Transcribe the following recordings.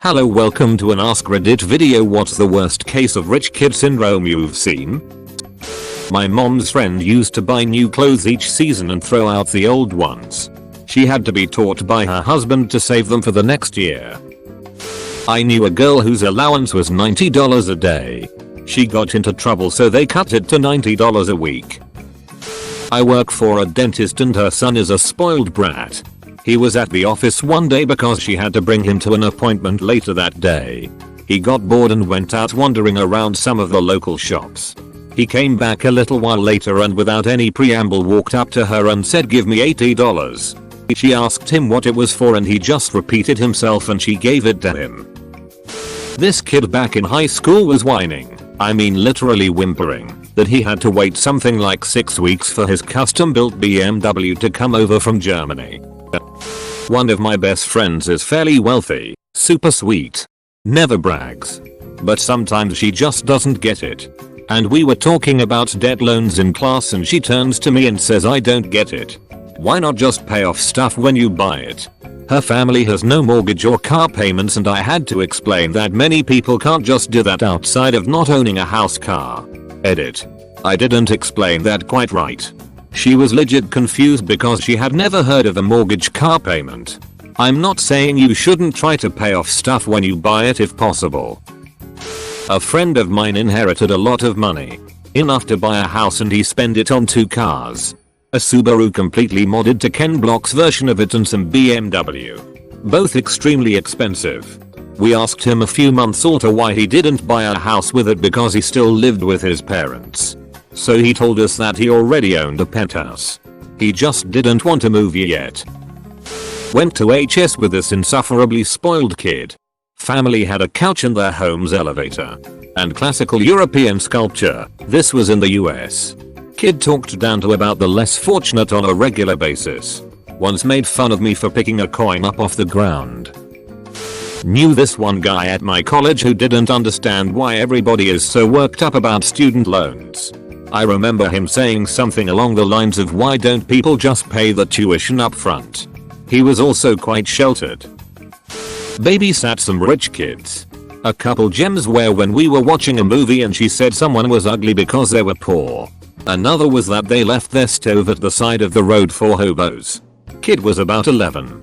Hello, welcome to an askreddit video. What's the worst case of rich kid syndrome you've seen? My mom's friend used to buy new clothes each season and throw out the old ones. She had to be taught by her husband to save them for the next year. I knew a girl whose allowance was $90 a day. She got into trouble, so they cut it to $90 a week. I work for a dentist and her son is a spoiled brat. He was at the office one day because she had to bring him to an appointment later that day. He got bored and went out wandering around some of the local shops. He came back a little while later and without any preamble walked up to her and said, "Give me $80. She asked him what it was for and he just repeated himself and she gave it to him. This kid back in high school was whining, I mean literally whimpering, that he had to wait something like 6 weeks for his custom-built BMW to come over from Germany. One of my best friends is fairly wealthy, super sweet, never brags, but sometimes she just doesn't get it. And we were talking about debt loans in class and she turns to me and says, "I don't get it. Why not just pay off stuff when you buy it?" Her family has no mortgage or car payments and I had to explain that many people can't just do that outside of not owning a house car. Edit. I didn't explain that quite right. She was legit confused because she had never heard of a mortgage car payment. I'm not saying you shouldn't try to pay off stuff when you buy it if possible. A friend of mine inherited a lot of money. Enough to buy a house and he spent it on 2 cars. A Subaru completely modded to Ken Block's version of it and some BMW. Both extremely expensive. We asked him a few months later why he didn't buy a house with it because he still lived with his parents. So he told us that he already owned a penthouse. He just didn't want to move yet. Went to HS with this insufferably spoiled kid. Family had a couch in their home's elevator. And classical European sculpture. This was in the US. Kid talked down to about the less fortunate on a regular basis. Once made fun of me for picking a coin up off the ground. Knew this one guy at my college who didn't understand why everybody is so worked up about student loans. I remember him saying something along the lines of, "Why don't people just pay the tuition up front?" He was also quite sheltered. Babysat some rich kids. A couple gems where when we were watching a movie and she said someone was ugly because they were poor. Another was that they left their stove at the side of the road for hobos. Kid was about 11.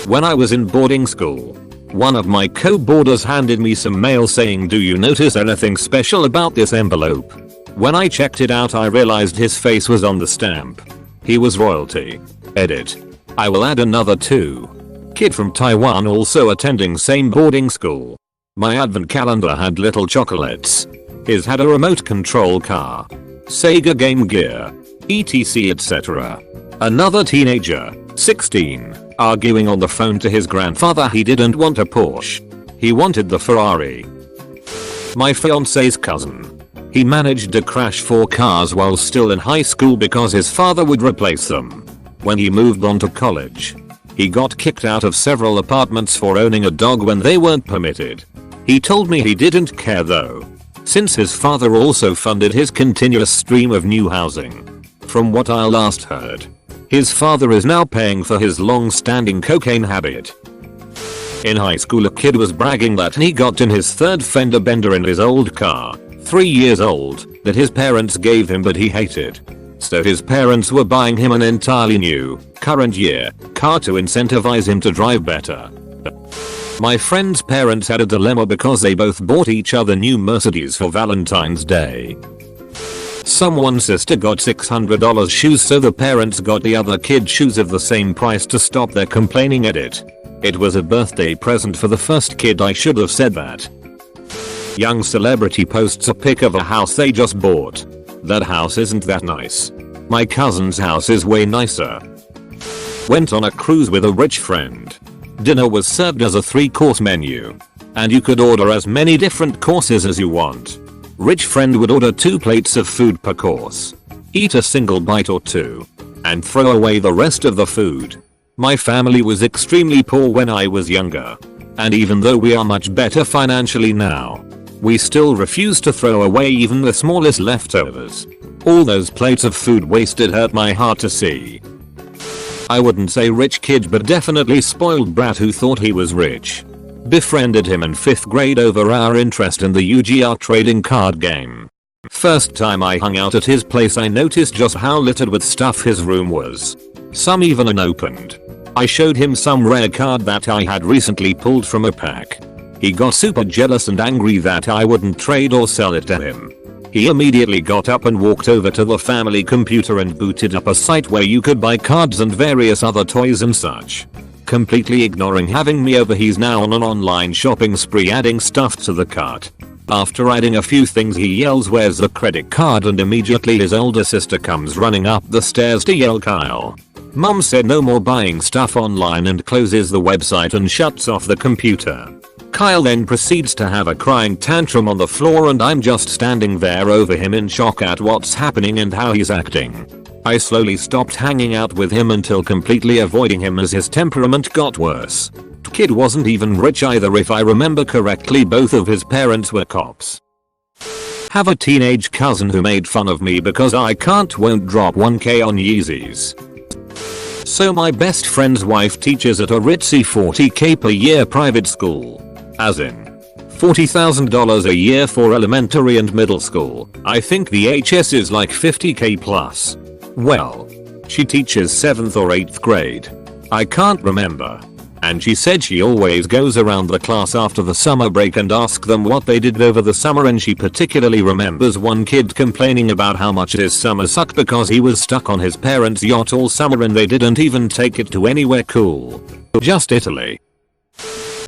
When I was in boarding school, one of my co-boarders handed me some mail saying, "Do you notice anything special about this envelope?" When I checked it out I realized his face was on the stamp. He was royalty. Edit. I will add another 2. Kid from Taiwan also attending same boarding school. My advent calendar had little chocolates. His had a remote control car. Sega Game Gear. etc etc. Another teenager, 16, arguing on the phone to his grandfather he didn't want a Porsche. He wanted the Ferrari. My fiance's cousin. He managed to crash 4 cars while still in high school because his father would replace them. When he moved on to college, he got kicked out of several apartments for owning a dog when they weren't permitted. He told me he didn't care though, since his father also funded his continuous stream of new housing. From what I last heard, his father is now paying for his long-standing cocaine habit. In high school a kid was bragging that he got in his 3rd fender bender in his old car, 3 years old, that his parents gave him but he hated. So his parents were buying him an entirely new, current year, car to incentivize him to drive better. My friend's parents had a dilemma because they both bought each other new Mercedes for Valentine's Day. Someone's sister got $600 shoes so the parents got the other kid shoes of the same price to stop their complaining. Edit. It was a birthday present for the first kid, I should have said that. Young celebrity posts a pic of a house they just bought. That house isn't that nice. My cousin's house is way nicer. Went on a cruise with a rich friend. Dinner was served as a 3-course menu. And you could order as many different courses as you want. Rich friend would order 2 plates of food per course. Eat a single bite or 2. And throw away the rest of the food. My family was extremely poor when I was younger. And even though we are much better financially now, we still refuse to throw away even the smallest leftovers. All those plates of food wasted hurt my heart to see. I wouldn't say rich kid but definitely spoiled brat who thought he was rich. Befriended him in 5th grade over our interest in the UGR trading card game. First time I hung out at his place I noticed just how littered with stuff his room was. Some even unopened. I showed him some rare card that I had recently pulled from a pack. He got super jealous and angry that I wouldn't trade or sell it to him. He immediately got up and walked over to the family computer and booted up a site where you could buy cards and various other toys and such. Completely ignoring having me over, he's now on an online shopping spree adding stuff to the cart. After adding a few things he yells where's the credit card, and immediately his older sister comes running up the stairs to yell Kyle. Mom said no more buying stuff online and closes the website and shuts off the computer. Kyle then proceeds to have a crying tantrum on the floor and I'm just standing there over him in shock at what's happening and how he's acting. I slowly stopped hanging out with him until completely avoiding him as his temperament got worse. Kid wasn't even rich either, if I remember correctly both of his parents were cops. Have a teenage cousin who made fun of me because I won't drop 1k on Yeezys. So my best friend's wife teaches at a ritzy 40k per year private school. As in $40,000 a year for elementary and middle school. I think the HS is like 50k plus. Well, she teaches 7th or 8th grade. I can't remember. And she said she always goes around the class after the summer break and asks them what they did over the summer, and she particularly remembers one kid complaining about how much his summer sucked because he was stuck on his parents' yacht all summer and they didn't even take it to anywhere cool. Just Italy.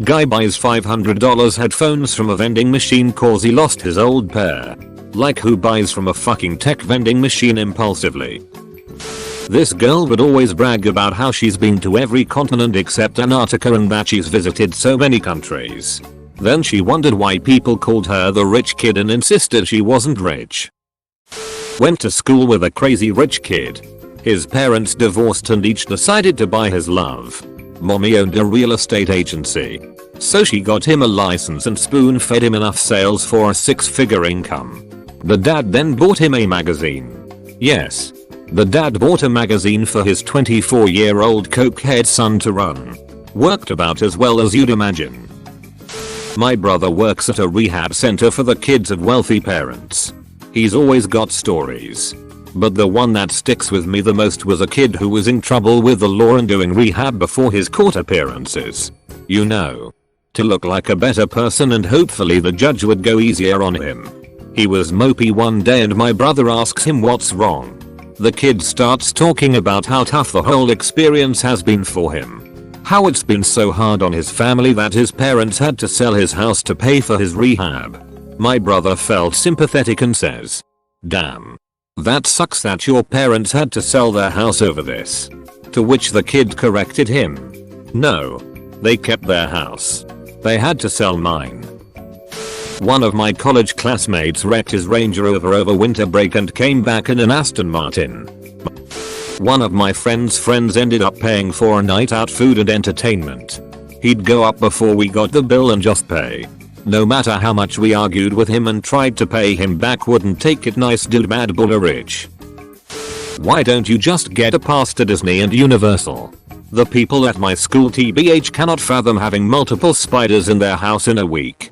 Guy buys $500 headphones from a vending machine cause he lost his old pair. Like, who buys from a fucking tech vending machine impulsively? This girl would always brag about how she's been to every continent except Antarctica and that she's visited so many countries. Then she wondered why people called her the rich kid and insisted she wasn't rich. Went to school with a crazy rich kid. His parents divorced and each decided to buy his love. Mommy owned a real estate agency. So she got him a license and spoon-fed him enough sales for a 6-figure income. The dad then bought him a magazine. Yes. The dad bought a magazine for his 24-year-old cokehead son to run. Worked about as well as you'd imagine. My brother works at a rehab center for the kids of wealthy parents. He's always got stories. But the one that sticks with me the most was a kid who was in trouble with the law and doing rehab before his court appearances. You know, to look like a better person and hopefully the judge would go easier on him. He was mopey one day and my brother asks him what's wrong. The kid starts talking about how tough the whole experience has been for him. How it's been so hard on his family that his parents had to sell his house to pay for his rehab. My brother felt sympathetic and says, "Damn. That sucks that your parents had to sell their house over this." To which the kid corrected him. "No. They kept their house. They had to sell mine." One of my college classmates wrecked his Range Rover over winter break and came back in an Aston Martin. One of my friend's friends ended up paying for a night out food and entertainment. He'd go up before we got the bill and just pay. No matter how much we argued with him and tried to pay him back, wouldn't take it. Nice dude, bad bull rich. Why don't you just get a pass to Disney and Universal? The people at my school TBH cannot fathom having multiple spiders in their house in a week.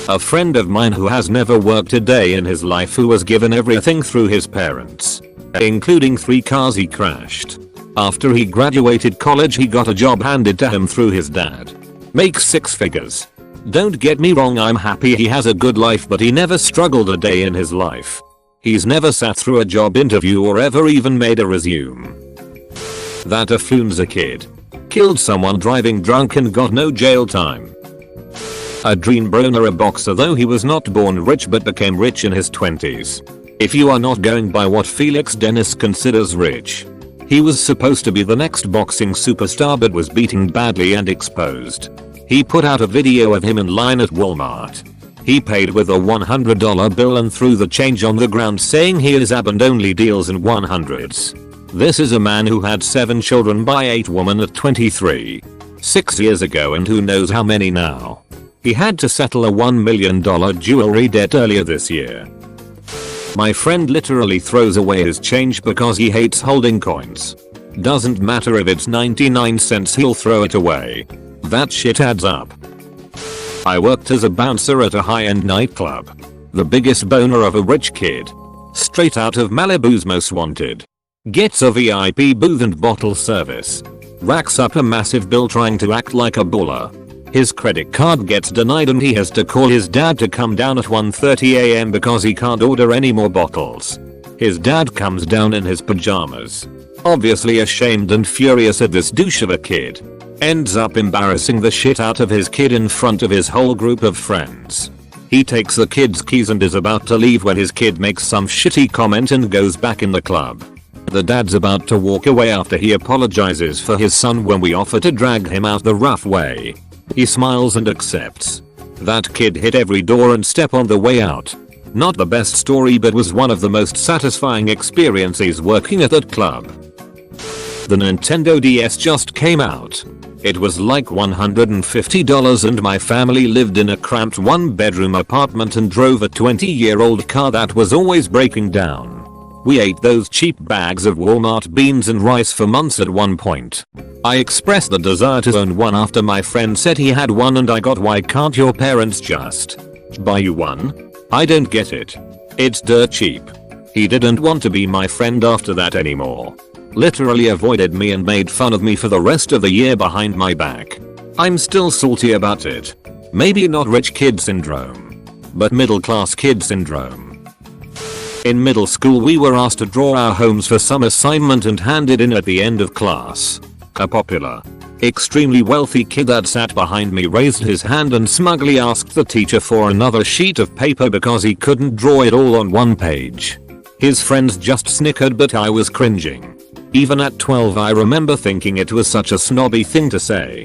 A friend of mine who has never worked a day in his life, who was given everything through his parents, including 3 cars he crashed. After he graduated college he got a job handed to him through his dad. Makes 6 figures. Don't get me wrong, I'm happy he has a good life, but he never struggled a day in his life. He's never sat through a job interview or ever even made a resume. That Afunza kid killed someone driving drunk and got no jail time. A dream broner, a boxer, though he was not born rich but became rich in his 20s. If you are not going by what Felix Dennis considers rich, he was supposed to be the next boxing superstar but was beaten badly and exposed. He put out a video of him in line at Walmart. He paid with a $100 bill and threw the change on the ground, saying he is ab and only deals in 100s. This is a man who had 7 children by 8 women at 23. 6 years ago and who knows how many now. He had to settle a $1 million jewelry debt earlier this year. My friend literally throws away his change because he hates holding coins. Doesn't matter if it's 99 cents, he'll throw it away. That shit adds up. I worked as a bouncer at a high-end nightclub. The biggest boner of a rich kid. Straight out of Malibu's Most Wanted. Gets a VIP booth and bottle service. Racks up a massive bill trying to act like a baller. His credit card gets denied and he has to call his dad to come down at 1:30 AM because he can't order any more bottles. His dad comes down in his pajamas. Obviously ashamed and furious at this douche of a kid. Ends up embarrassing the shit out of his kid in front of his whole group of friends. He takes the kid's keys and is about to leave when his kid makes some shitty comment and goes back in the club. The dad's about to walk away after he apologizes for his son when we offer to drag him out the rough way. He smiles and accepts. That kid hit every door and step on the way out. Not the best story, but was one of the most satisfying experiences working at that club. The Nintendo DS just came out. It was like $150 and my family lived in a cramped 1-bedroom apartment and drove a 20-year-old car that was always breaking down. We ate those cheap bags of Walmart beans and rice for months at one point. I expressed the desire to own one after my friend said he had one and I got, why can't your parents just buy you one? I don't get it. It's dirt cheap. He didn't want to be my friend after that anymore. Literally avoided me and made fun of me for the rest of the year behind my back. I'm still salty about it. Maybe not rich kid syndrome, but middle class kid syndrome. In middle school we were asked to draw our homes for some assignment and hand it in at the end of class. A popular, extremely wealthy kid that sat behind me raised his hand and smugly asked the teacher for another sheet of paper because he couldn't draw it all on one page. His friends just snickered, but I was cringing. Even at 12 I remember thinking it was such a snobby thing to say.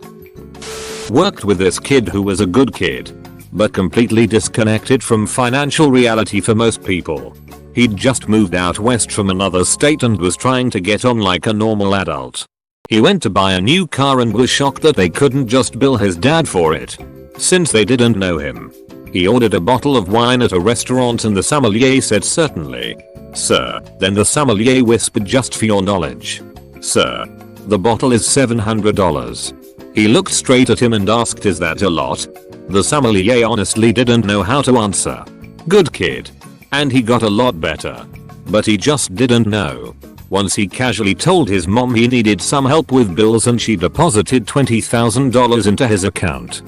Worked with this kid who was a good kid, but completely disconnected from financial reality for most people. He'd just moved out west from another state and was trying to get on like a normal adult. He went to buy a new car and was shocked that they couldn't just bill his dad for it, since they didn't know him. He ordered a bottle of wine at a restaurant and the sommelier said, "Certainly, sir." Then the sommelier whispered, "Just for your knowledge, sir, the bottle is $700. He looked straight at him and asked, "Is that a lot?" The sommelier honestly didn't know how to answer. Good kid. And he got a lot better. But he just didn't know. Once he casually told his mom he needed some help with bills and she deposited $20,000 into his account.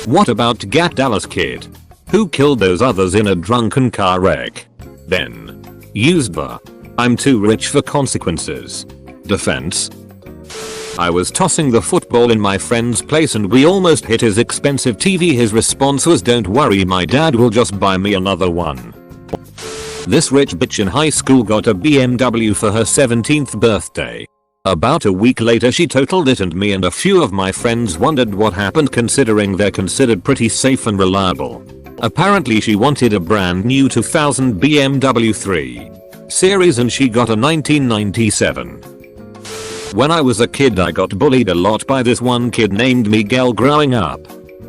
What about Gat Dallas kid? Who killed those others in a drunken car wreck? Then used the "I'm too rich for consequences" defense. I was tossing the football in my friend's place and we almost hit his expensive TV. His response was, "Don't worry, my dad will just buy me another one." This rich bitch in high school got a BMW for her 17th birthday. About a week later she totaled it and me and a few of my friends wondered what happened, considering they're considered pretty safe and reliable. Apparently she wanted a brand new 2000 BMW 3 Series and she got a 1997. When I was a kid I got bullied a lot by this one kid named Miguel growing up.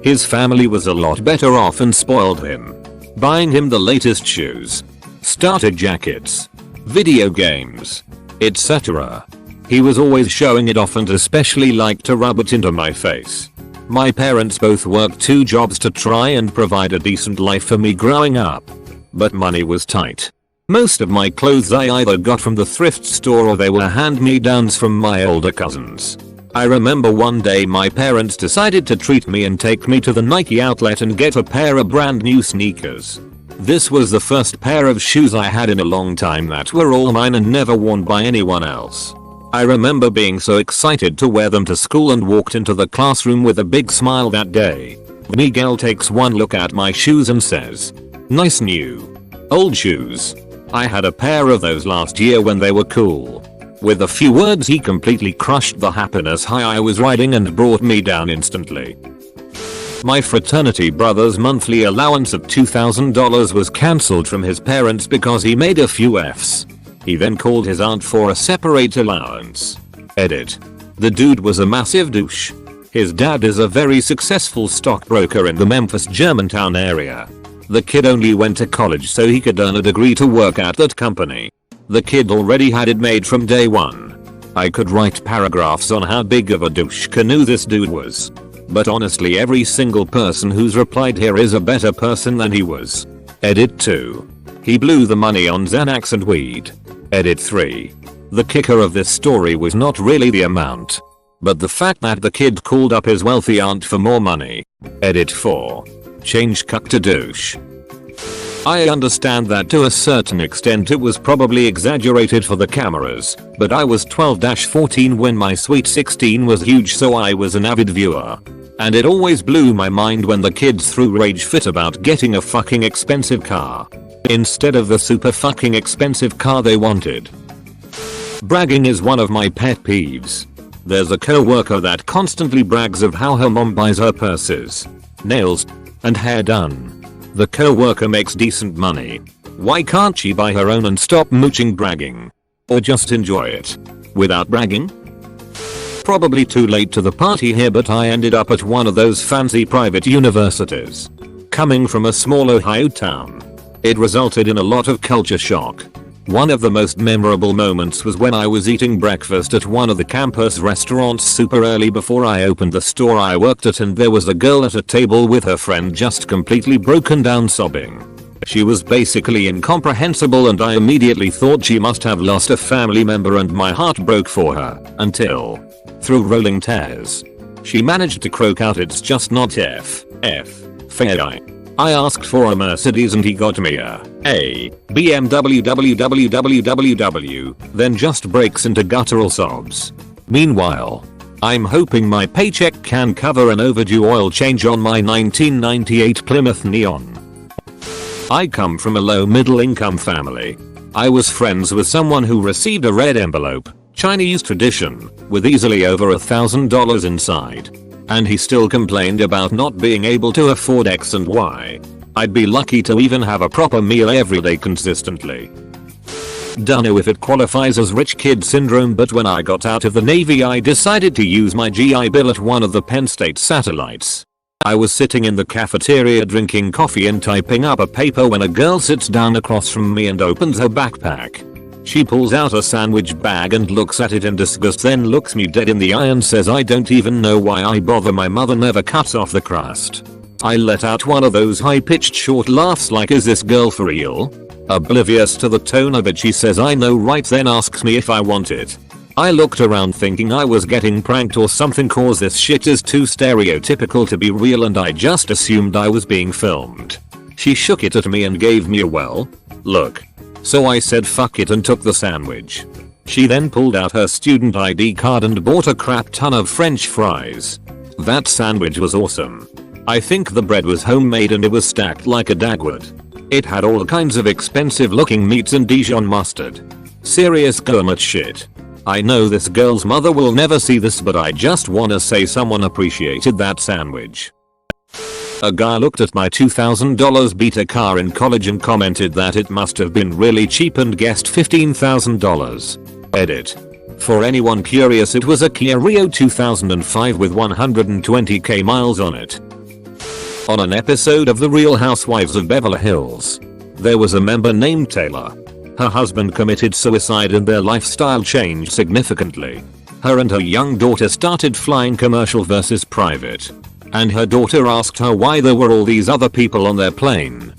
His family was a lot better off and spoiled him, buying him the latest shoes, starter jackets, video games, etc. He was always showing it off and especially liked to rub it into my face. My parents both worked 2 jobs to try and provide a decent life for me growing up, but money was tight. Most of my clothes I either got from the thrift store or they were hand-me-downs from my older cousins. I remember one day my parents decided to treat me and take me to the Nike outlet and get a pair of brand new sneakers. This was the first pair of shoes I had in a long time that were all mine and never worn by anyone else. I remember being so excited to wear them to school and walked into the classroom with a big smile that day. Miguel takes one look at my shoes and says, "Nice new old shoes. I had a pair of those last year when they were cool." With a few words he completely crushed the happiness high I was riding and brought me down instantly. My fraternity brother's monthly allowance of $2,000 was cancelled from his parents because he made a few F's. He then called his aunt for a separate allowance. Edit. The dude was a massive douche. His dad is a very successful stockbroker in the Memphis Germantown area. The kid only went to college so he could earn a degree to work at that company. The kid already had it made from day one. I could write paragraphs on how big of a douche canoe this dude was. But honestly every single person who's replied here is a better person than he was. Edit 2. He blew the money on Xanax and weed. Edit 3. The kicker of this story was not really the amount, but the fact that the kid called up his wealthy aunt for more money. Edit 4. Change cuck to douche. I understand that to a certain extent it was probably exaggerated for the cameras, but I was 12-14 when my Sweet 16 was huge, so I was an avid viewer. And it always blew my mind when the kids threw rage fit about getting a fucking expensive car instead of the super fucking expensive car they wanted. Bragging is one of my pet peeves. There's a co-worker that constantly brags of how her mom buys her purses, nails, and hair done. The co-worker makes decent money. Why can't she buy her own and stop mooching bragging? Or just enjoy it without bragging? Probably too late to the party here, but I ended up at one of those fancy private universities. Coming from a small Ohio town, it resulted in a lot of culture shock. One of the most memorable moments was when I was eating breakfast at one of the campus restaurants super early before I opened the store I worked at, and there was a girl at a table with her friend just completely broken down sobbing. She was basically incomprehensible and I immediately thought she must have lost a family member, and my heart broke for her until, through rolling tears, she managed to croak out, "It's just not fair. I asked for a Mercedes and he got me a BMW www, then just breaks into guttural sobs. Meanwhile, I'm hoping my paycheck can cover an overdue oil change on my 1998 Plymouth Neon. I come from a low middle income family. I was friends with someone who received a red envelope, Chinese tradition, with easily over $1,000 inside. And he still complained about not being able to afford X and Y. I'd be lucky to even have a proper meal every day consistently. Dunno if it qualifies as rich kid syndrome, but when I got out of the Navy I decided to use my GI Bill at one of the Penn State satellites. I was sitting in the cafeteria drinking coffee and typing up a paper when a girl sits down across from me and opens her backpack. She pulls out a sandwich bag and looks at it in disgust, then looks me dead in the eye and says, "I don't even know why I bother, my mother never cuts off the crust." I let out one of those high-pitched short laughs like, is this girl for real? Oblivious to the tone of it, she says, "I know right," then asks me if I want it. I looked around thinking I was getting pranked or something, cause this shit is too stereotypical to be real and I just assumed I was being filmed. She shook it at me and gave me a well, look. So I said fuck it and took the sandwich. She then pulled out her student ID card and bought a crap ton of French fries. That sandwich was awesome. I think the bread was homemade and it was stacked like a dagwood. It had all kinds of expensive looking meats and Dijon mustard. Serious gourmet shit. I know this girl's mother will never see this, but I just wanna say someone appreciated that sandwich. A guy looked at my $2,000 Beta car in college and commented that it must have been really cheap and guessed $15,000. Edit. For anyone curious, it was a Kia Rio 2005 with 120k miles on it. On an episode of The Real Housewives of Beverly Hills, there was a member named Taylor. Her husband committed suicide and their lifestyle changed significantly. Her and her young daughter started flying commercial versus private. And her daughter asked her why there were all these other people on their plane.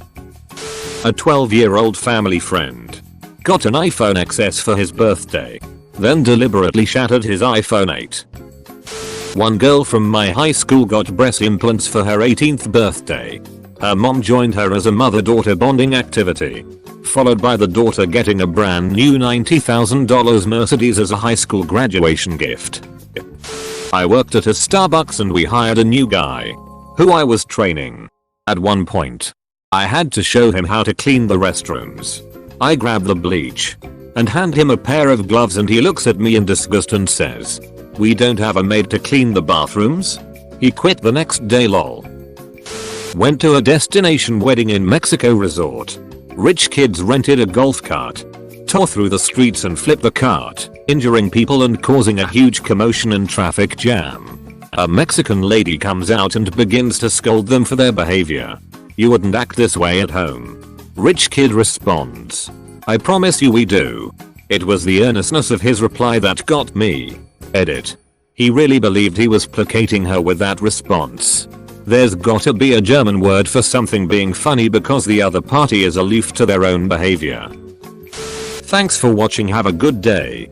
A 12-year-old family friend got an iPhone XS for his birthday, then deliberately shattered his iPhone 8. One girl from my high school got breast implants for her 18th birthday. Her mom joined her as a mother-daughter bonding activity, followed by the daughter getting a brand new $90,000 Mercedes as a high school graduation gift. I worked at a Starbucks and we hired a new guy who I was training. At one point, I had to show him how to clean the restrooms. I grab the bleach and hand him a pair of gloves and he looks at me in disgust and says, "We don't have a maid to clean the bathrooms?" He quit the next day, lol. Went to a destination wedding in Mexico resort. Rich kids rented a golf cart, tore through the streets and flipped the cart, injuring people and causing a huge commotion and traffic jam. A Mexican lady comes out and begins to scold them for their behavior. "You wouldn't act this way at home." Rich kid responds, "I promise you we do." It was the earnestness of his reply that got me. Edit. He really believed he was placating her with that response. There's gotta be a German word for something being funny because the other party is aloof to their own behavior. Thanks for watching, have a good day.